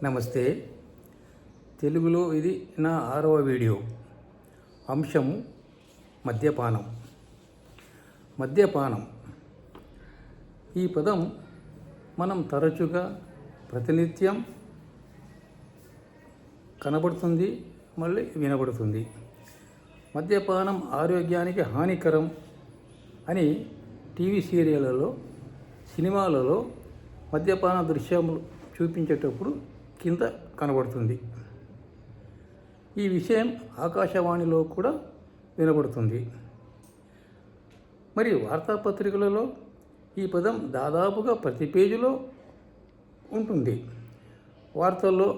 నమస్తే. తెలుగులో ఇది నా 6వ వీడియో. అంశము మద్యపానం. మద్యపానం ఈ పదం మనం తరచుగా ప్రతినిత్యం కనబడుతుంది, మళ్ళీ వినబడుతుంది. మద్యపానం ఆరోగ్యానికి హానికరం అని టీవీ సీరియళ్లలో, సినిమాలలో మద్యపాన దృశ్యములు చూపించేటప్పుడు కింద కనబడుతుంది. ఈ విషయం ఆకాశవాణిలో కూడా వినబడుతుంది. మరి వార్తాపత్రికలలో ఈ పదం దాదాపుగా ప్రతి పేజీలో ఉంటుంది. వార్తల్లో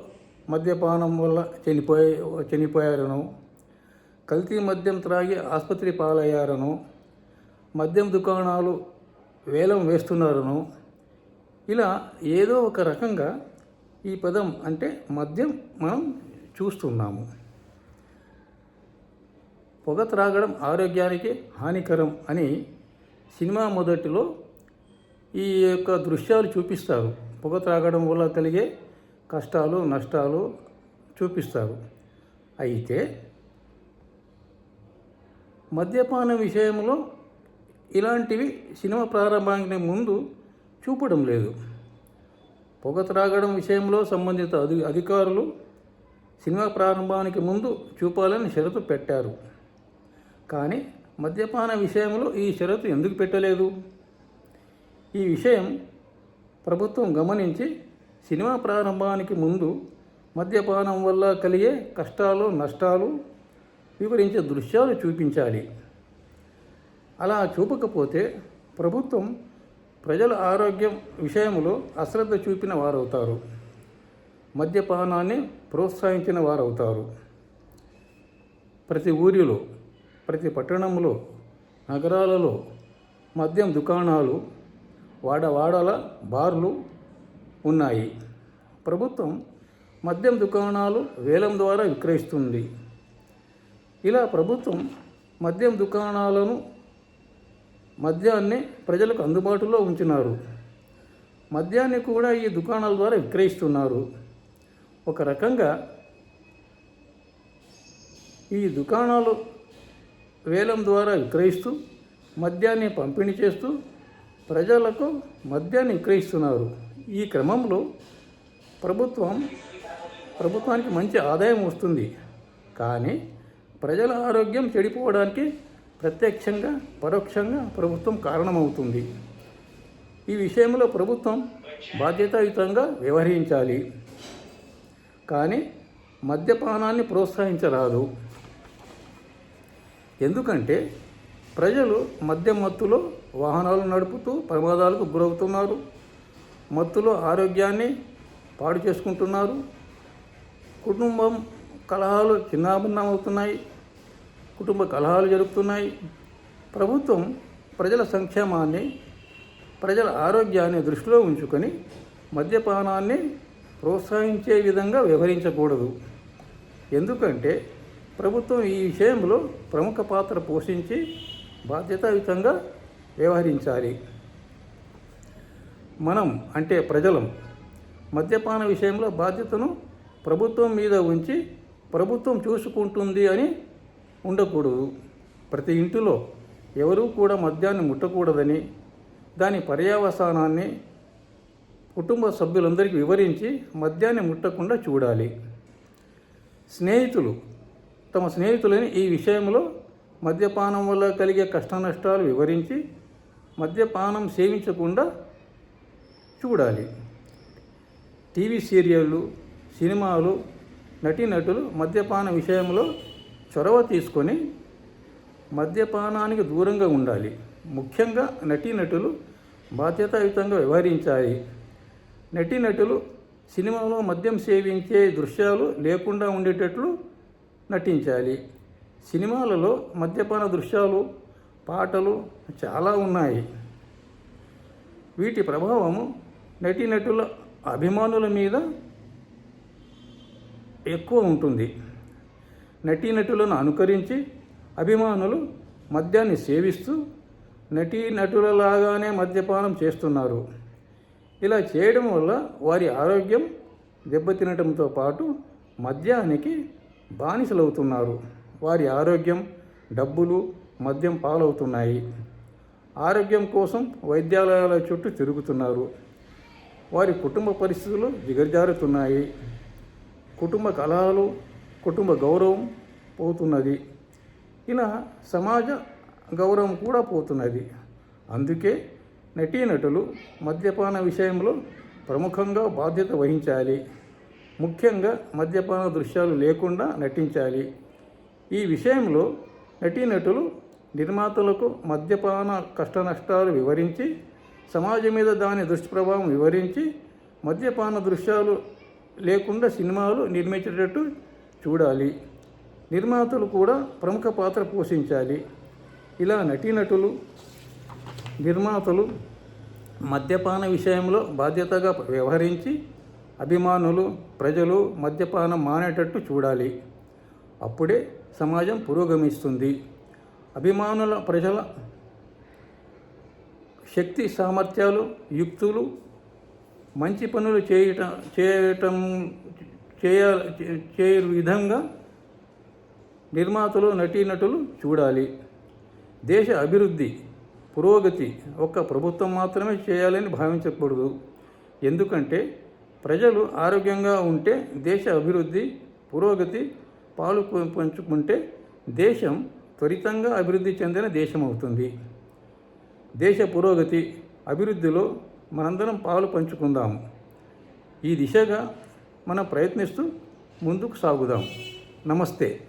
మద్యపానం వల్ల చనిపోయారనో, కల్తీ మద్యం త్రాగి ఆసుపత్రి పాలయ్యారనో, మద్యం దుకాణాలు వేలం వేస్తున్నారనో, ఇలా ఏదో ఒక రకంగా ఈ పదం అంటే మద్యం మనం చూస్తున్నాము. పొగ త్రాగడం ఆరోగ్యానికి హానికరం అని సినిమా మొదటిలో ఈ యొక్క దృశ్యాలు చూపిస్తారు. పొగ త్రాగడం వల్ల కలిగే కష్టాలు, నష్టాలు చూపిస్తారు. అయితే మద్యపాన విషయంలో ఇలాంటివి సినిమా ప్రారంభానికి ముందు చూపడం లేదు. పొగ త్రాగడం విషయంలో సంబంధిత అధికారులు సినిమా ప్రారంభానికి ముందు చూపాలని షరతు పెట్టారు. కానీ మద్యపాన విషయంలో ఈ షరతు ఎందుకు పెట్టలేదు? ఈ విషయం ప్రభుత్వం గమనించి సినిమా ప్రారంభానికి ముందు మద్యపానం వల్ల కలిగే కష్టాలు, నష్టాలు వివరించే దృశ్యాలు చూపించాలి. అలా చూపకపోతే ప్రభుత్వం ప్రజల ఆరోగ్యం విషయంలో అశ్రద్ధ చూపిన వారవుతారు, మద్యపానాన్ని ప్రోత్సహించిన వారవుతారు. ప్రతి ఊరిలో, ప్రతి పట్టణంలో, నగరాలలో మద్యం దుకాణాలు, వాడవాడల బార్లు ఉన్నాయి. ప్రభుత్వం మద్యం దుకాణాలు వేలం ద్వారా విక్రయిస్తుంది. ఇలా ప్రభుత్వం మద్యం దుకాణాలను, మద్యాన్ని ప్రజలకు అందుబాటులో ఉంచినారు. మద్యాన్ని కూడా ఈ దుకాణాల ద్వారా విక్రయిస్తున్నారు. ఒక రకంగా ఈ దుకాణాలు వేలం ద్వారా విక్రయిస్తూ మద్యాన్ని పంపిణీ చేస్తూ ప్రజలకు మద్యాన్ని విక్రయిస్తున్నారు. ఈ క్రమంలో ప్రభుత్వానికి మంచి ఆదాయం వస్తుంది. కానీ ప్రజల ఆరోగ్యం చెడిపోవడానికి ప్రత్యక్షంగా, పరోక్షంగా ప్రభుత్వం కారణమవుతుంది. ఈ విషయంలో ప్రభుత్వం బాధ్యతాయుతంగా వ్యవహరించాలి. కానీ మద్యపానాన్ని ప్రోత్సహించరాదు. ఎందుకంటే ప్రజలు మద్యం మత్తులో వాహనాలు నడుపుతూ ప్రమాదాలకు గురవుతున్నారు. మత్తులో ఆరోగ్యాన్ని పాడు చేసుకుంటున్నారు. కుటుంబం కలహాలు చిన్నాభిన్నమవుతున్నాయి. కుటుంబ కలహాలు జరుగుతున్నాయి. ప్రభుత్వం ప్రజల సంక్షేమాన్ని, ప్రజల ఆరోగ్యాన్ని దృష్టిలో ఉంచుకొని మద్యపానాన్ని ప్రోత్సహించే విధంగా వ్యవహరించకూడదు. ఎందుకంటే ప్రభుత్వం ఈ విషయంలో ప్రముఖ పాత్ర పోషించి బాధ్యతాయుతంగా వ్యవహరించాలి. మనం అంటే ప్రజలం మద్యపాన విషయంలో బాధ్యతను ప్రభుత్వం మీద ఉంచి ప్రభుత్వం చూసుకుంటుంది అని ఉండకూడదు. ప్రతి ఇంటిలో ఎవరూ కూడా మద్యాన్ని ముట్టకూడదని, దాని పర్యవసానాన్ని కుటుంబ సభ్యులందరికీ వివరించి మద్యాన్ని ముట్టకుండా చూడాలి. స్నేహితులు తమ స్నేహితులని ఈ విషయంలో మద్యపానం వల్ల కలిగే కష్ట నష్టాలు వివరించి మద్యపానం సేవించకుండా చూడాలి. టీవీ సీరియళ్ళు, సినిమాలు, నటీనటులు మద్యపాన విషయంలో చొరవ తీసుకొని మద్యపానానికి దూరంగా ఉండాలి. ముఖ్యంగా నటీనటులు బాధ్యతాయుతంగా వ్యవహరించాలి. నటీనటులు సినిమాలో మద్యం సేవించే దృశ్యాలు లేకుండా ఉండేటట్లు నటించాలి. సినిమాలలో మద్యపాన దృశ్యాలు, పాటలు చాలా ఉన్నాయి. వీటి ప్రభావము నటీనటుల అభిమానుల మీద ఎక్కువ ఉంటుంది. నటీనటులను అనుకరించి అభిమానులు మద్యాన్ని సేవిస్తూ నటీనటులలాగానే మద్యపానం చేస్తున్నారు. ఇలా చేయడం వల్ల వారి ఆరోగ్యం దెబ్బతినటంతో పాటు మద్యానికి బానిసలవుతున్నారు. వారి ఆరోగ్యం, డబ్బులు మద్యం పాలవుతున్నాయి. ఆరోగ్యం కోసం వైద్యాలయాల చుట్టూ తిరుగుతున్నారు. వారి కుటుంబ పరిస్థితులు దిగజారుతున్నాయి. కుటుంబ కలహాలు, కుటుంబ గౌరవం పోతున్నది. ఇలా సమాజ గౌరవం కూడా పోతున్నది. అందుకే నటీనటులు మద్యపాన విషయంలో ప్రముఖంగా బాధ్యత వహించాలి. ముఖ్యంగా మద్యపాన దృశ్యాలు లేకుండా నటించాలి. ఈ విషయంలో నటీనటులు నిర్మాతలకు మద్యపాన కష్టనష్టాలు వివరించి, సమాజం మీద దాని దుష్ప్రభావం వివరించి, మద్యపాన దృశ్యాలు లేకుండా సినిమాలు నిర్మించేటట్టు చూడాలి. నిర్మాతలు కూడా ప్రముఖ పాత్ర పోషించాలి. ఇలా నటీనటులు, నిర్మాతలు మద్యపాన విషయంలో బాధ్యతగా వ్యవహరించి అభిమానులు, ప్రజలు మద్యపానం మానేటట్టు చూడాలి. అప్పుడే సమాజం పురోగమిస్తుంది. అభిమానుల, ప్రజల శక్తి సామర్థ్యాలు, యుక్తులు మంచి పనులు చేయే విధంగా నిర్మాతలు, నటీనటులు చూడాలి. దేశ అభివృద్ధి, పురోగతి ఒక్క ప్రభుత్వం మాత్రమే చేయాలని భావించకూడదు. ఎందుకంటే ప్రజలు ఆరోగ్యంగా ఉంటే దేశ అభివృద్ధి, పురోగతి పాలు పంచుకుంటే దేశం త్వరితంగా అభివృద్ధి చెందిన దేశం అవుతుంది. దేశ పురోగతి, అభివృద్ధిలో మనందరం పాలు పంచుకుందాము. ఈ దిశగా మనం ప్రయత్నిస్తూ ముందుకు సాగుదాం. నమస్తే.